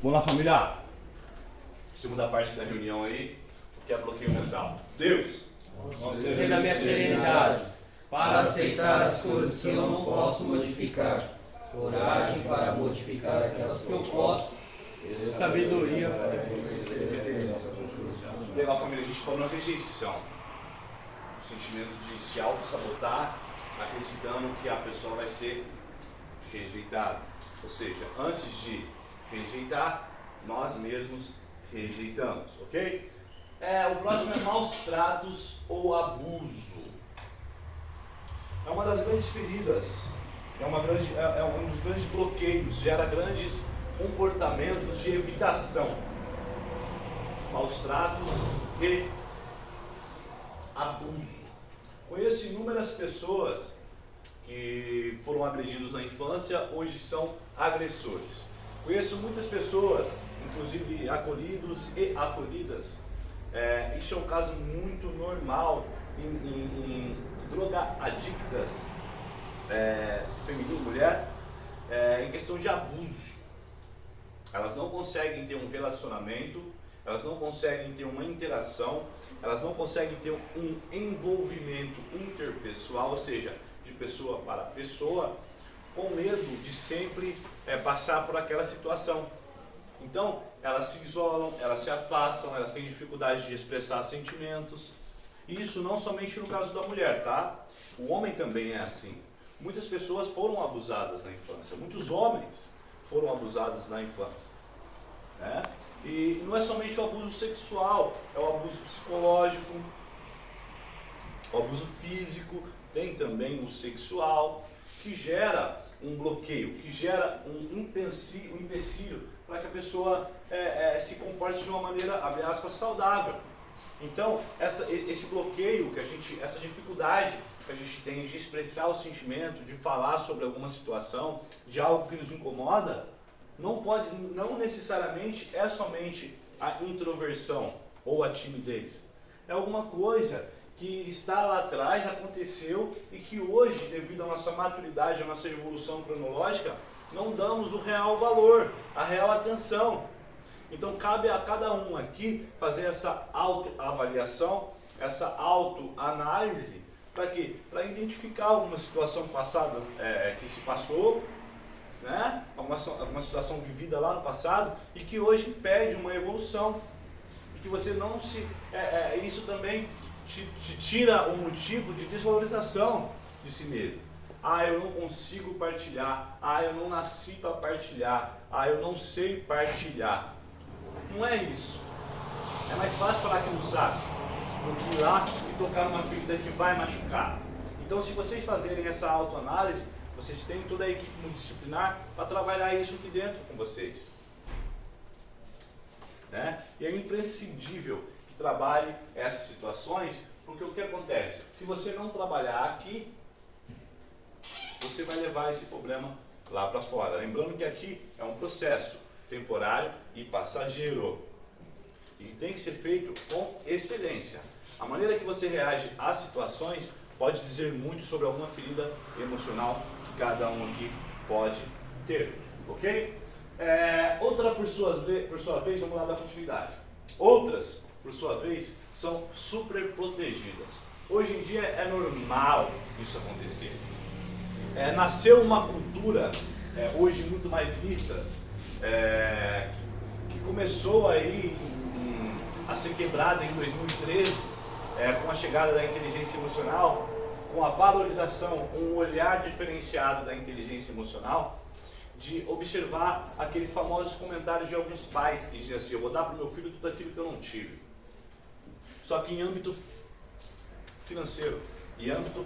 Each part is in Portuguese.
Vamos lá, família. Segunda parte da reunião aí, o que é bloqueio mental. Deus, conceda minha serenidade para aceitar as coisas que eu não posso modificar, coragem para modificar aquelas que eu posso, sabedoria para conhecer. Legal, família, a gente falou na rejeição. O sentimento de se auto-sabotar, acreditando que a pessoa vai ser rejeitada. Ou seja, antes de rejeitar, nós mesmos rejeitamos, ok? O próximo é maus tratos ou abuso. É uma das grandes feridas, é um dos grandes bloqueios, gera grandes comportamentos de evitação. Maus tratos e abuso. Conheço inúmeras pessoas que foram agredidos na infância, hoje são agressores. Conheço muitas pessoas, inclusive acolhidos e acolhidas. Isso é um caso muito normal em droga-adictas, feminino, mulher, em questão de abuso. Elas não conseguem ter um relacionamento, elas não conseguem ter uma interação, elas não conseguem ter um envolvimento interpessoal, ou seja, de pessoa para pessoa, com medo de sempre passar por aquela situação. Então, elas se isolam, elas se afastam, elas têm dificuldade de expressar sentimentos. E isso não somente no caso da mulher, tá? O homem também é assim. Muitas pessoas foram abusadas na infância, muitos homens foram abusados na infância, né? E não é somente o abuso sexual, é o abuso psicológico, o abuso físico, tem também o sexual, que gera um bloqueio, que gera um empecilho para que a pessoa se comporte de uma maneira, abre aspas, saudável. Então, esse bloqueio, essa dificuldade que a gente tem de expressar o sentimento, de falar sobre alguma situação, de algo que nos incomoda, não necessariamente é somente a introversão ou a timidez. É alguma coisa que está lá atrás, aconteceu e que hoje, devido à nossa maturidade, à nossa evolução cronológica, não damos o real valor, a real atenção. Então cabe a cada um aqui fazer essa autoavaliação, essa autoanálise, para quê? Para identificar alguma situação passada que se passou, né? Alguma situação vivida lá no passado e que hoje impede uma evolução. E que você não se... isso também te tira o motivo de desvalorização de si mesmo. Eu não consigo partilhar. Eu não nasci para partilhar. Eu não sei partilhar. Não é isso. É mais fácil falar que não sabe do que ir lá e tocar numa ferida que vai machucar. Então, se vocês fazerem essa autoanálise, vocês têm toda a equipe multidisciplinar para trabalhar isso aqui dentro com vocês. Né? E é imprescindível que trabalhe essas situações, porque o que acontece? Se você não trabalhar aqui, você vai levar esse problema lá para fora. Lembrando que aqui é um processo temporário e passageiro. E tem que ser feito com excelência. A maneira que você reage às situações pode dizer muito sobre alguma ferida emocional que cada um aqui pode ter. Ok? Outra, por sua vez, vamos lá dar continuidade. Outras, por sua vez, são super protegidas. Hoje em dia é normal isso acontecer. Nasceu uma cultura, hoje muito mais vista, que começou aí a ser quebrada em 2013, com a chegada da inteligência emocional, com a valorização, com o olhar diferenciado da inteligência emocional, de observar aqueles famosos comentários de alguns pais que diziam assim: eu vou dar para o meu filho tudo aquilo que eu não tive. Só que em âmbito financeiro, em âmbito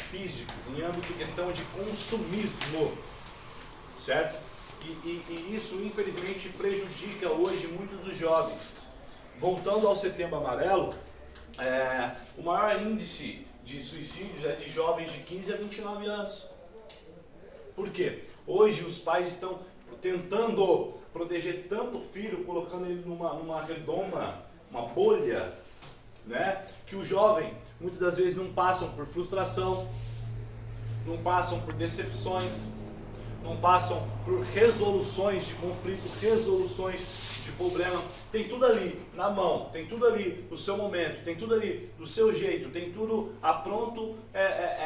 físico, em âmbito de questão de consumismo, certo? E isso infelizmente prejudica hoje muitos dos jovens. Voltando ao Setembro Amarelo, o maior índice de suicídios é de jovens de 15 a 29 anos. Por quê? Hoje os pais estão tentando proteger tanto o filho, colocando ele numa redoma, uma bolha, né? Que o jovem, muitas das vezes, não passam por frustração, não passam por decepções, não passam por resoluções de conflito, resoluções de problema. Tem tudo ali na mão, tem tudo ali no seu momento, tem tudo ali do seu jeito, tem tudo a pronto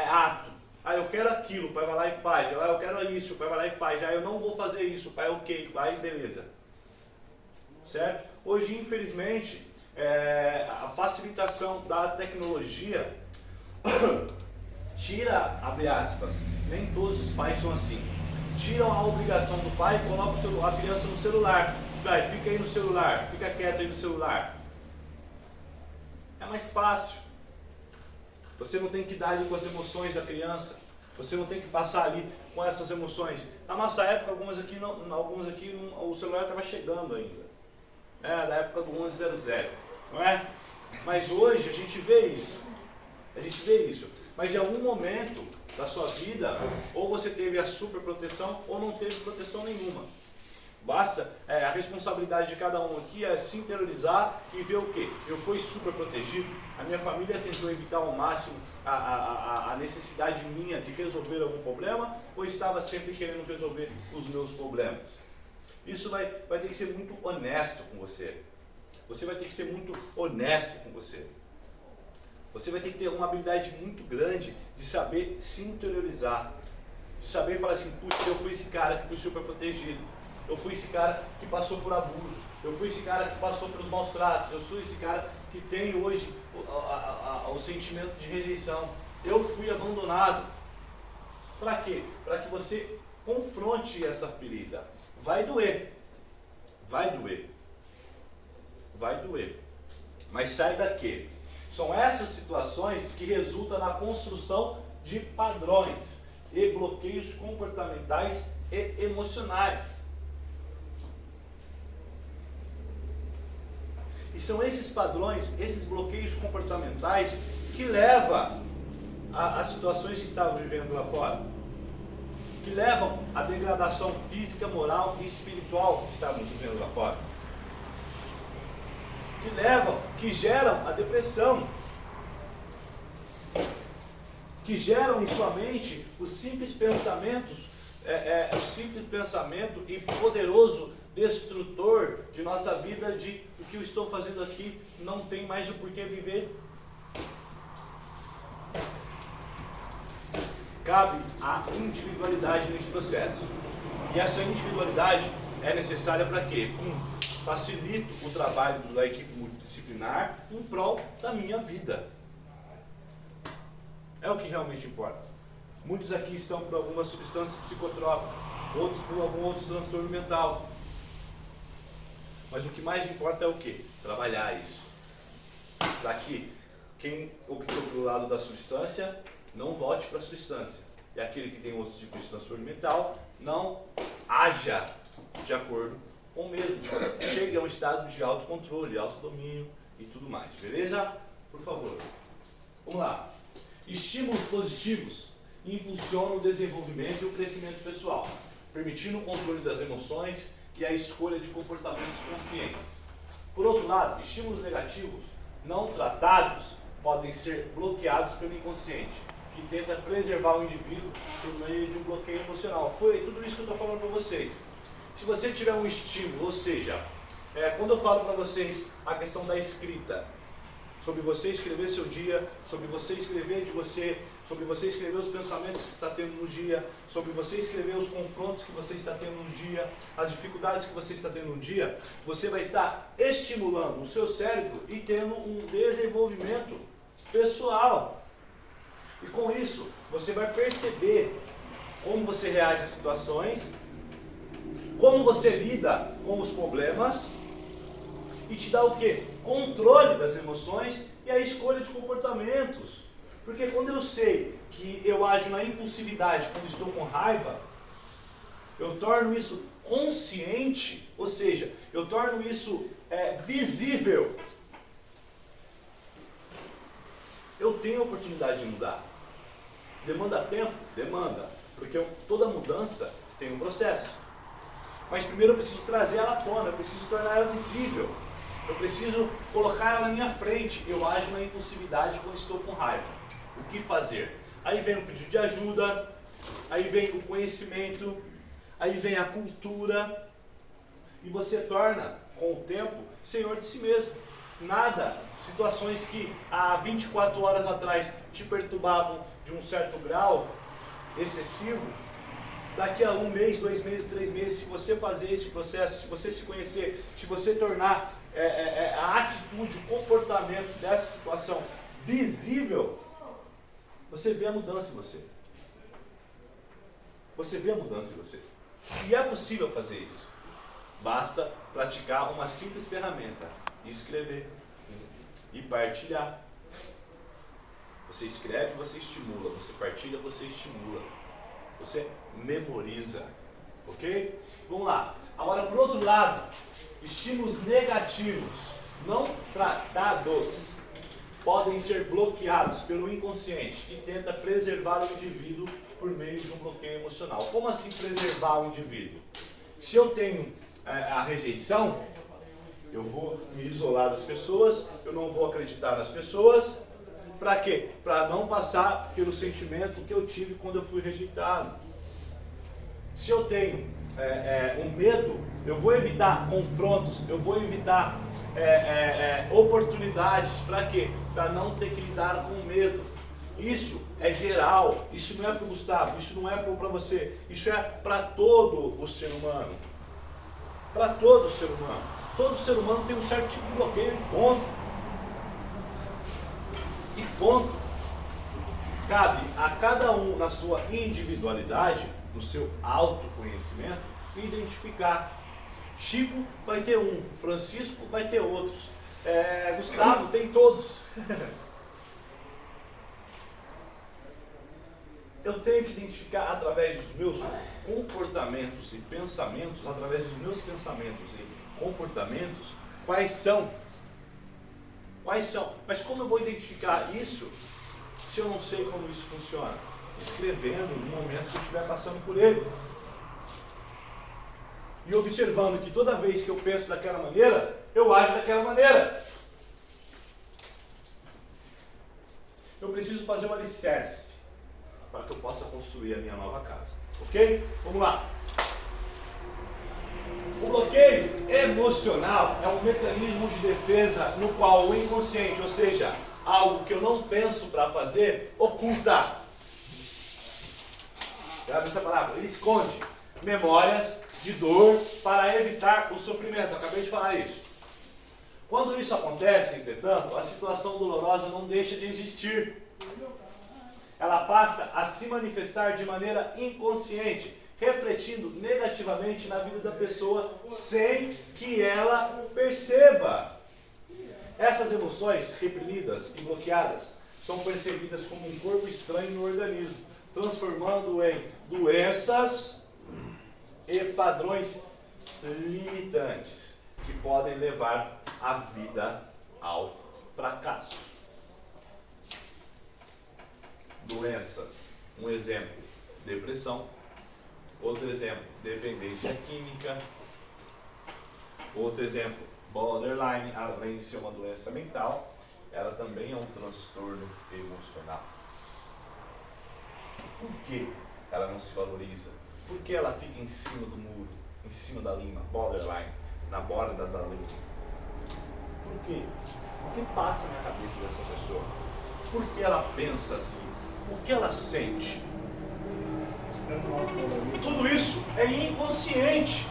ato. Ah, eu quero aquilo, o pai vai lá e faz. Ah, eu quero isso, o pai vai lá e faz. Ah, eu não vou fazer isso, o pai ok, vai, beleza. Certo? Hoje, infelizmente, a facilitação da tecnologia tira, abre aspas, nem todos os pais são assim. Tiram a obrigação do pai e colocam a criança no celular. Vai, fica aí no celular, fica quieto aí no celular. É mais fácil. Você não tem que dar ali com as emoções da criança. Você não tem que passar ali com essas emoções. Na nossa época, alguns aqui o celular estava chegando ainda. Da época do 1100, não é? Mas hoje a gente vê isso. Mas em algum momento da sua vida, ou você teve a super proteção ou não teve proteção nenhuma. Basta, a responsabilidade de cada um aqui é se interiorizar e ver o quê? Eu fui super protegido, a minha família tentou evitar ao máximo a necessidade minha de resolver algum problema, ou estava sempre querendo resolver os meus problemas? Isso vai ter que ser muito honesto com você. Você vai ter que ser muito honesto com você. Você vai ter que ter uma habilidade muito grande de saber se interiorizar. De saber falar assim, putz, eu fui esse cara que fui super protegido. Eu fui esse cara que passou por abuso. Eu fui esse cara que passou pelos maus tratos. Eu sou esse cara que tem hoje o sentimento de rejeição. Eu fui abandonado. Para quê? Para que você confronte essa ferida. Vai doer. Vai doer. Vai doer. Mas saiba que são essas situações que resultam na construção de padrões e bloqueios comportamentais e emocionais. E são esses padrões, esses bloqueios comportamentais que levam a situações que estavam vivendo lá fora. Que levam à degradação física, moral e espiritual que estávamos vivendo lá fora. Que geram a depressão. Que geram em sua mente os simples pensamentos, o simples pensamento e poderoso destrutor de nossa vida de o que eu estou fazendo aqui não tem mais o porquê viver. Cabe a individualidade nesse processo. E essa individualidade é necessária para quê? Facilita o trabalho da equipe multidisciplinar em prol da minha vida. É o que realmente importa. Muitos aqui estão por alguma substância psicotrópica, outros por algum outro transtorno mental. Mas o que mais importa é o quê? Trabalhar isso. Para que quem optou pelo lado da substância não volte para a substância. E aquele que tem outro tipo de transtorno mental não haja de acordo com o mesmo. Chegue a um estado de autocontrole, autodomínio e tudo mais. Beleza? Por favor. Vamos lá. Estímulos positivos impulsionam o desenvolvimento e o crescimento pessoal, permitindo o controle das emoções e a escolha de comportamentos conscientes. Por outro lado, estímulos negativos não tratados podem ser bloqueados pelo inconsciente, que tenta preservar o indivíduo por meio de um bloqueio emocional. Foi tudo isso que eu estou falando para vocês. Se você tiver um estímulo, ou seja, quando eu falo para vocês a questão da escrita, sobre você escrever seu dia, sobre você escrever de você, sobre você escrever os pensamentos que você está tendo no dia, sobre você escrever os confrontos que você está tendo no dia, as dificuldades que você está tendo no dia, você vai estar estimulando o seu cérebro e tendo um desenvolvimento pessoal. E com isso, você vai perceber como você reage às situações, como você lida com os problemas, e te dá o quê? Controle das emoções e a escolha de comportamentos. Porque quando eu sei que eu ajo na impulsividade quando estou com raiva, eu torno isso consciente, ou seja, eu torno isso visível. Eu tenho a oportunidade de mudar. Demanda tempo? Demanda. Porque toda mudança tem um processo. Mas primeiro eu preciso trazer ela à tona, eu preciso tornar ela visível. Eu preciso colocar ela na minha frente. Eu ajo na impulsividade quando estou com raiva. O que fazer? Aí vem o pedido de ajuda, aí vem o conhecimento, aí vem a cultura, e você torna, com o tempo, senhor de si mesmo. Nada, situações que há 24 horas atrás te perturbavam de um certo grau excessivo, daqui a 1 mês, 2 meses, 3 meses, se você fazer esse processo, se você se conhecer, se você tornar a atitude, o comportamento dessa situação visível, você vê a mudança em você. Você vê a mudança em você. E é possível fazer isso. Basta praticar uma simples ferramenta: escrever e partilhar. Você escreve, você estimula. Você partilha, você estimula. Você memoriza. Ok? Vamos lá. Agora, por outro lado, estímulos negativos não tratados podem ser bloqueados pelo inconsciente, que tenta preservar o indivíduo por meio de um bloqueio emocional. Como assim preservar o indivíduo? Se eu tenho a rejeição, eu vou me isolar das pessoas, eu não vou acreditar nas pessoas. Para quê? Para não passar pelo sentimento que eu tive quando eu fui rejeitado. Se eu tenho um medo, eu vou evitar confrontos, eu vou evitar oportunidades. Para quê? Para não ter que lidar com medo. Isso é geral, isso não é para o Gustavo, isso não é para você, isso é para todo o ser humano. Para todo o ser humano. Todo ser humano tem um certo tipo de bloqueio, ponto. E ponto. Cabe a cada um, na sua individualidade, no seu autoconhecimento, identificar. Chico vai ter um, Francisco vai ter outros, Gustavo tem todos. Eu tenho que identificar através dos meus comportamentos e pensamentos, através dos meus pensamentos e comportamentos, quais são. Mas como eu vou identificar isso se eu não sei como isso funciona? Escrevendo no momento que eu estiver passando por ele. E observando que toda vez que eu penso daquela maneira, eu ajo daquela maneira. Eu preciso fazer um alicerce para que eu possa construir a minha nova casa. Ok? Vamos lá. O bloqueio emocional é um mecanismo de defesa no qual o inconsciente, ou seja, algo que eu não penso para fazer, oculta. Grave essa palavra. Ele esconde memórias de dor para evitar o sofrimento. Eu acabei de falar isso. Quando isso acontece, entretanto, a situação dolorosa não deixa de existir. Ela passa a se manifestar de maneira inconsciente, refletindo negativamente na vida da pessoa sem que ela perceba. Essas emoções reprimidas e bloqueadas são percebidas como um corpo estranho no organismo, transformando em doenças e padrões limitantes que podem levar a vida ao fracasso. Doenças. Um exemplo, depressão. Outro exemplo, dependência química. Outro exemplo, borderline. Além de ser uma doença mental, ela também é um transtorno emocional. Por que ela não se valoriza? Por que ela fica em cima do muro, em cima da linha, borderline, na borda da linha? Por quê? O que passa na cabeça dessa pessoa? Por que ela pensa assim? O que ela sente? Tudo isso é inconsciente.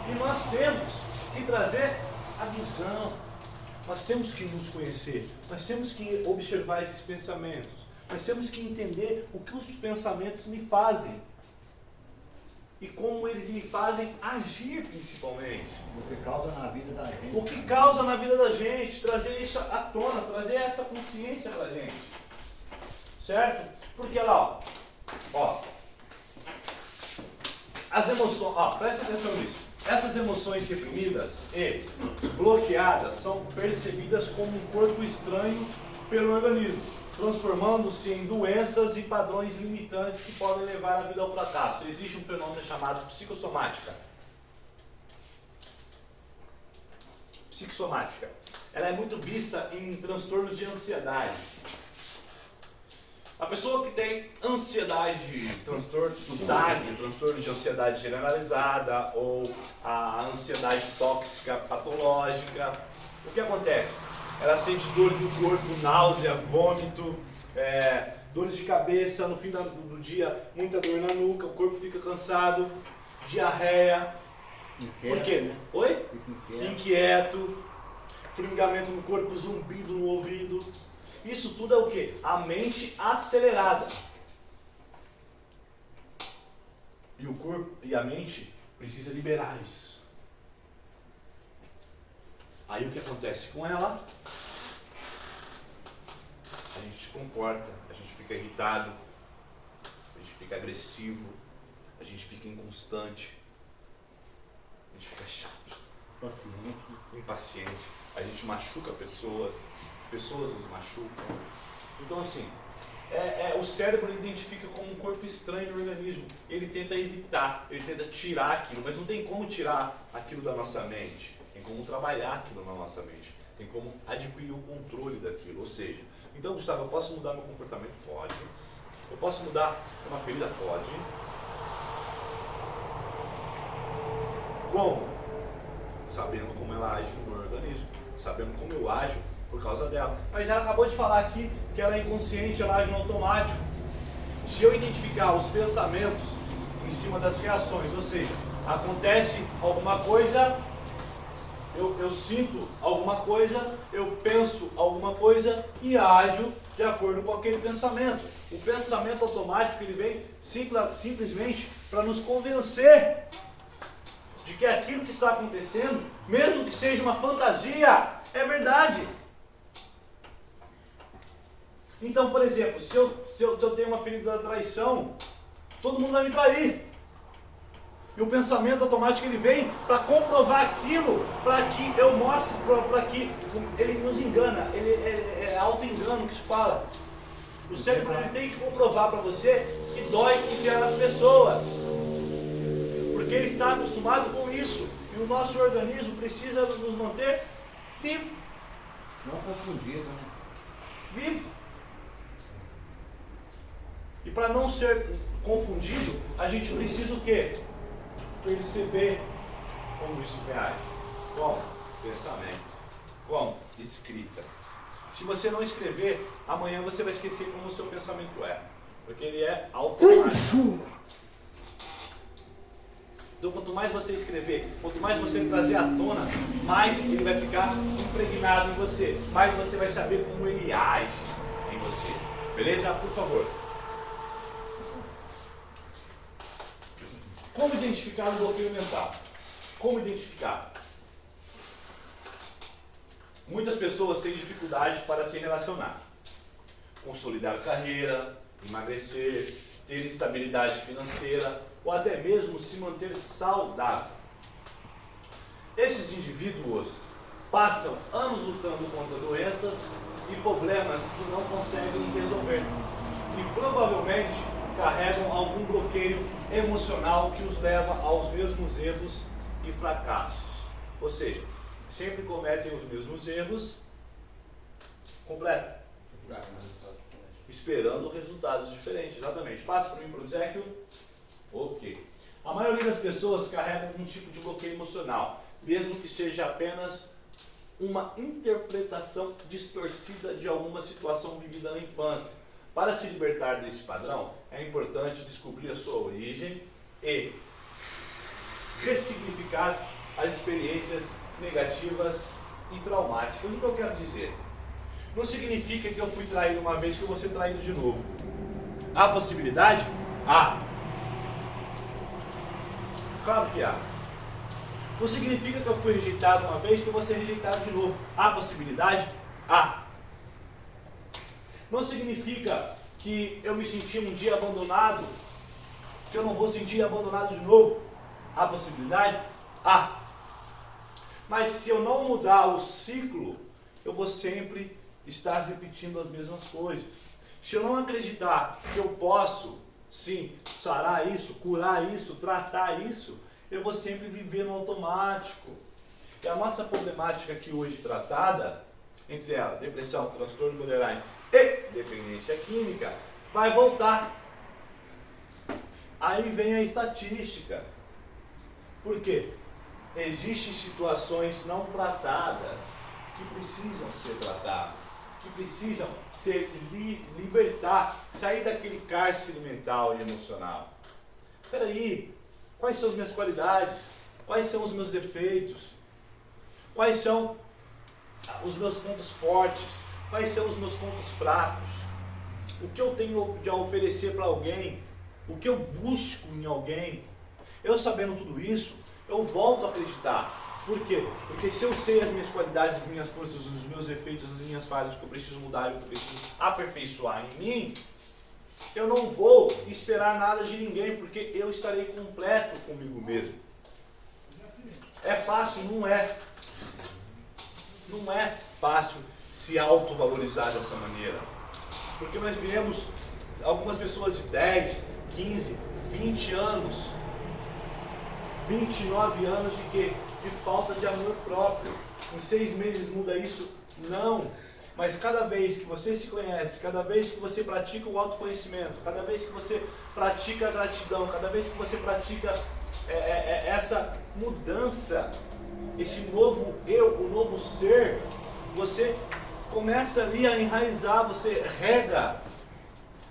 E nós temos que trazer a visão. Nós temos que nos conhecer. Nós temos que observar esses pensamentos. Nós temos que entender o que os pensamentos me fazem. E como eles me fazem agir, principalmente. O que causa na vida da gente. O que causa na vida da gente. Trazer isso à tona, trazer essa consciência pra gente. Certo? Porque lá, ó. As emoções, presta atenção nisso. Essas emoções reprimidas e bloqueadas são percebidas como um corpo estranho pelo organismo, transformando-se em doenças e padrões limitantes que podem levar a vida ao fracasso. Existe um fenômeno chamado psicossomática. Psicossomática. ela é muito vista em transtornos de ansiedade. A pessoa que tem ansiedade, transtorno do TAG, transtorno de ansiedade generalizada ou a ansiedade tóxica patológica, o que acontece? Ela sente dores no corpo, náusea, vômito, dores de cabeça, no fim do dia, muita dor na nuca, o corpo fica cansado, diarreia. Inquieto. Por quê? Oi? Fica Inquieto, formigamento no corpo, zumbido no ouvido. Isso tudo é o quê? A mente acelerada. E o corpo e a mente precisa liberar isso. Aí o que acontece com ela? A gente se comporta, a gente fica irritado, a gente fica agressivo, a gente fica inconstante, a gente fica chato, impaciente, a gente machuca pessoas nos machucam. Então assim, o cérebro ele identifica como um corpo estranho no organismo. Ele tenta evitar, ele tenta tirar aquilo, mas não tem como tirar aquilo da nossa mente. Tem como trabalhar aquilo na nossa mente. Tem como adquirir o controle daquilo. Ou seja, então Gustavo, eu posso mudar meu comportamento? Pode. Eu posso mudar uma ferida? Pode. Como? Sabendo como ela age no meu organismo. Sabendo como eu ajo por causa dela. Mas ela acabou de falar aqui que ela é inconsciente, ela age no automático. Se eu identificar os pensamentos em cima das reações, ou seja, acontece alguma coisa, eu sinto alguma coisa, eu penso alguma coisa e ajo de acordo com aquele pensamento. O pensamento automático ele vem simplesmente para nos convencer de que aquilo que está acontecendo, mesmo que seja uma fantasia, é verdade. Então, por exemplo, se eu tenho uma ferida da traição, todo mundo vai me trair. E o pensamento automático ele vem para comprovar aquilo, para que eu mostre, para que ele nos engana, ele é auto-engano que se fala. O cérebro ele tem que comprovar para você que dói confiar nas pessoas, porque ele está acostumado com isso, e o nosso organismo precisa nos manter vivo. Não confundido, né? Vivo. E para não ser confundido, a gente precisa o quê? Perceber como isso reage. Como? Pensamento. Como? Escrita. Se você não escrever, amanhã você vai esquecer como o seu pensamento é. Porque ele é automático. Então quanto mais você escrever, quanto mais você trazer à tona, mais ele vai ficar impregnado em você. Mais você vai saber como ele age em você. Beleza? Por favor. Como identificar o bloqueio mental? Como identificar? Muitas pessoas têm dificuldade para se relacionar, consolidar carreira, emagrecer, ter estabilidade financeira ou até mesmo se manter saudável. Esses indivíduos passam anos lutando contra doenças e problemas que não conseguem resolver e provavelmente carregam algum bloqueio emocional que os leva aos mesmos erros e fracassos. Ou seja, sempre cometem os mesmos erros, completa, esperando resultados diferentes. Exatamente. Passa para mim para o Ezequiel. Ok. A maioria das pessoas carrega algum tipo de bloqueio emocional, mesmo que seja apenas uma interpretação distorcida de alguma situação vivida na infância. Para se libertar desse padrão, é importante descobrir a sua origem e ressignificar as experiências negativas e traumáticas. O que eu quero dizer? Não significa que eu fui traído uma vez que eu vou ser traído de novo. Há possibilidade? Há. Claro que há. Não significa que eu fui rejeitado uma vez que eu vou ser rejeitado de novo. Há possibilidade? Há. Não significa que eu me senti um dia abandonado, que eu não vou sentir abandonado de novo. Há possibilidade? Há. Mas se eu não mudar o ciclo, eu vou sempre estar repetindo as mesmas coisas. Se eu não acreditar que eu posso, sim, sarar isso, curar isso, tratar isso, eu vou sempre viver no automático. E a nossa problemática aqui hoje tratada, entre ela, depressão, transtorno borderline e dependência química, vai voltar. Aí vem a estatística. Por quê? Existem situações não tratadas que precisam ser tratadas, que precisam ser libertar, sair daquele cárcere mental e emocional. Espera aí, quais são as minhas qualidades? Quais são os meus defeitos? Quais são os meus pontos fortes? Quais são os meus pontos fracos? O que eu tenho de oferecer para alguém? O que eu busco em alguém? Eu sabendo tudo isso, eu volto a acreditar. Por quê? Porque se eu sei as minhas qualidades, as minhas forças, os meus defeitos, as minhas falhas, o que eu preciso mudar e o que eu preciso aperfeiçoar em mim, eu não vou esperar nada de ninguém, porque eu estarei completo comigo mesmo. É fácil? Não é. Não é fácil se autovalorizar dessa maneira. Porque nós vemos algumas pessoas de 10, 15, 20 anos, 29 anos de quê? De falta de amor próprio. Em 6 meses muda isso? Não. Mas cada vez que você se conhece, cada vez que você pratica o autoconhecimento, cada vez que você pratica a gratidão, cada vez que você pratica essa mudança, esse novo eu, o novo ser, você começa ali a enraizar, você rega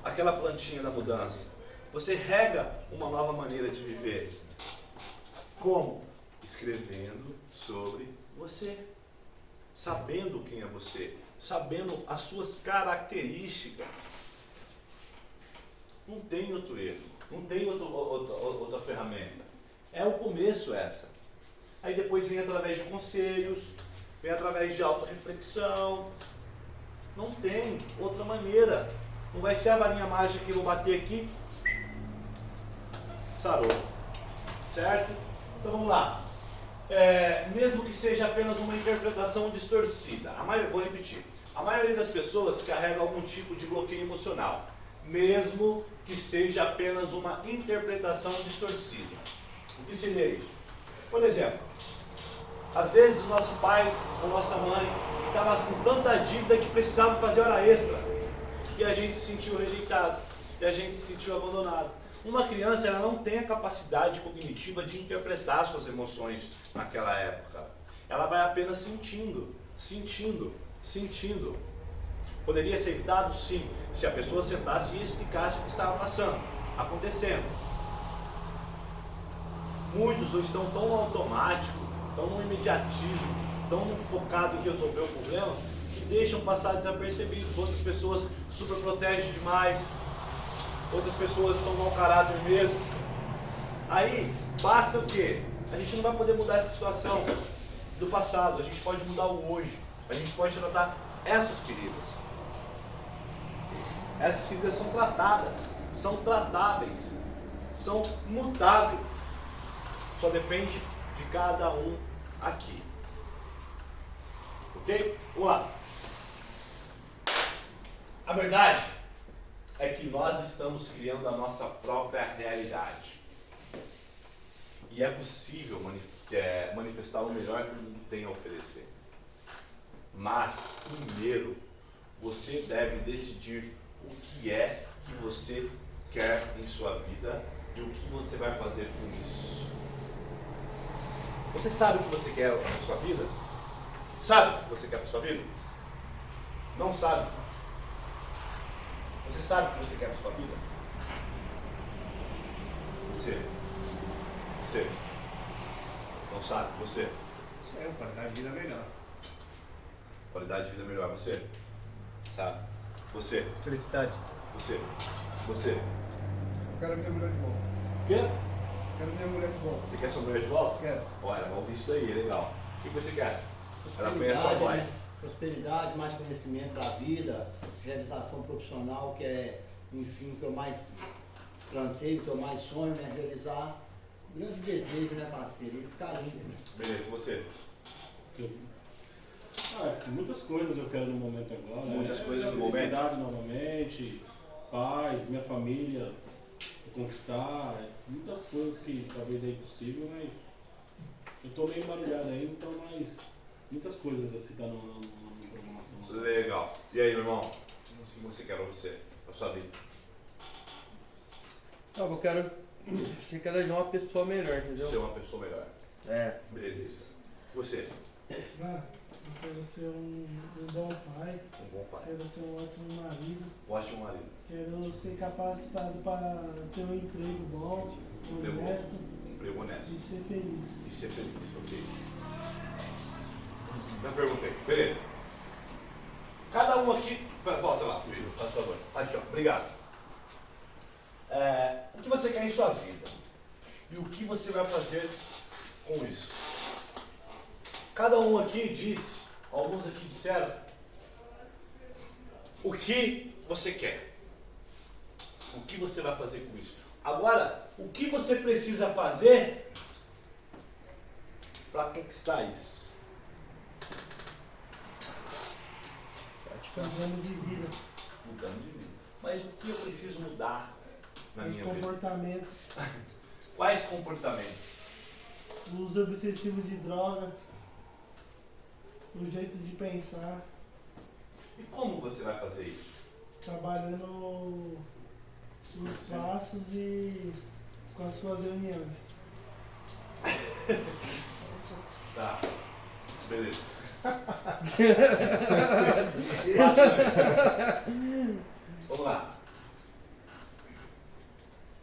aquela plantinha da mudança. Você rega uma nova maneira de viver. Como? Escrevendo sobre você. Sabendo quem é você. Sabendo as suas características. Não tem outro erro. Não tem outra ferramenta. É o começo essa. Aí depois vem através de conselhos, vem através de autorreflexão. Não tem outra maneira. Não vai ser a varinha mágica que eu vou bater aqui. Sarou. Certo? Então vamos lá. Mesmo que seja apenas uma interpretação distorcida. Vou repetir. A maioria das pessoas carrega algum tipo de bloqueio emocional. Mesmo que seja apenas uma interpretação distorcida. O que seria isso? Por exemplo, às vezes o nosso pai ou nossa mãe estava com tanta dívida que precisava fazer hora extra. E a gente se sentiu rejeitado. E a gente se sentiu abandonado. Uma criança ela não tem a capacidade cognitiva de interpretar suas emoções naquela época. Ela vai apenas sentindo. Poderia ser evitado? Sim, se a pessoa sentasse e explicasse o que estava acontecendo. Muitos estão tão automáticos, tão no imediatismo, tão focado em resolver o problema, que deixam passar desapercebidos. Outras pessoas superprotegem demais. Outras pessoas são mau caráter mesmo. Aí, basta o quê? A gente não vai poder mudar essa situação do passado, a gente pode mudar o hoje. A gente pode tratar essas feridas. Essas feridas são tratadas, são tratáveis, são mutáveis. Só depende de cada um aqui. Ok? Vamos lá. A verdade é que nós estamos criando a nossa própria realidade. E é possível manifestar o melhor que o mundo tem a oferecer. Mas, primeiro, você deve decidir o que é que você quer em sua vida e o que você vai fazer com isso. Você sabe o que você quer para sua vida? Sabe o que você quer para sua vida? Não sabe? Você sabe o que você quer para sua vida? Você. Não sabe? Você. Isso é uma qualidade de vida melhor. Qualidade de vida melhor. Você. Sabe? Você. Felicidade. Você. Eu quero a minha mulher de volta. Quer? Quero a minha mulher de volta. Você quer sua mulher de volta? Quero. Olha, vamos ouvir isso daí, legal. O que você quer? Ela conhece sua voz. Prosperidade, mais conhecimento da vida, realização profissional, que é, enfim, o que eu mais plantei, o que eu mais sonho, né? Realizar. Grande desejo, né, parceiro? Esse carinho, né? Beleza, você? Muitas coisas eu quero no momento agora. Muitas coisas no momento. Felicidade novamente, paz, minha família, conquistar, muitas coisas que talvez é impossível, mas Eu tô meio embaralhado ainda, então, mas muitas coisas assim tá na programação. Legal. E aí, meu irmão? O que você quer pra você? Pra sua vida? Eu quero ser cada dia uma pessoa melhor, entendeu? Ser uma pessoa melhor. É. Beleza. Você? Eu quero ser um bom pai, Um bom pai. quero ser um ótimo marido, Ótimo marido. quero ser capacitado para ter um emprego bom, Emprego honesto Um emprego honesto. e ser feliz. E ser feliz, ok? Já perguntei. Beleza. Cada um aqui. Volta lá, filho, faz favor. Aqui, ó. Obrigado. O que você quer em sua vida? E o que você vai fazer com isso? Cada um aqui disse, alguns aqui disseram, o que você quer? O que você vai fazer com isso? Agora, o que você precisa fazer para conquistar isso? Mudando de vida, Mudando de vida. Mas o que eu preciso mudar na os minha vida? comportamentos, Quais comportamentos? o uso obsessivo de droga, o jeito de pensar, E como você vai fazer isso? trabalhando nos passos e com as suas reuniões. Tá. Beleza. Vamos lá.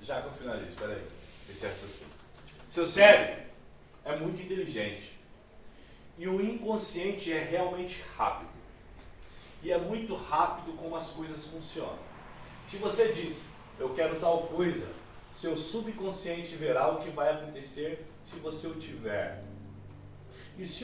Já que eu finalizo, peraí. Esse raciocínio. Seu cérebro é muito inteligente. E o inconsciente é realmente rápido. E é muito rápido como as coisas funcionam. Se você diz, eu quero tal coisa, seu subconsciente verá o que vai acontecer se você o tiver. E se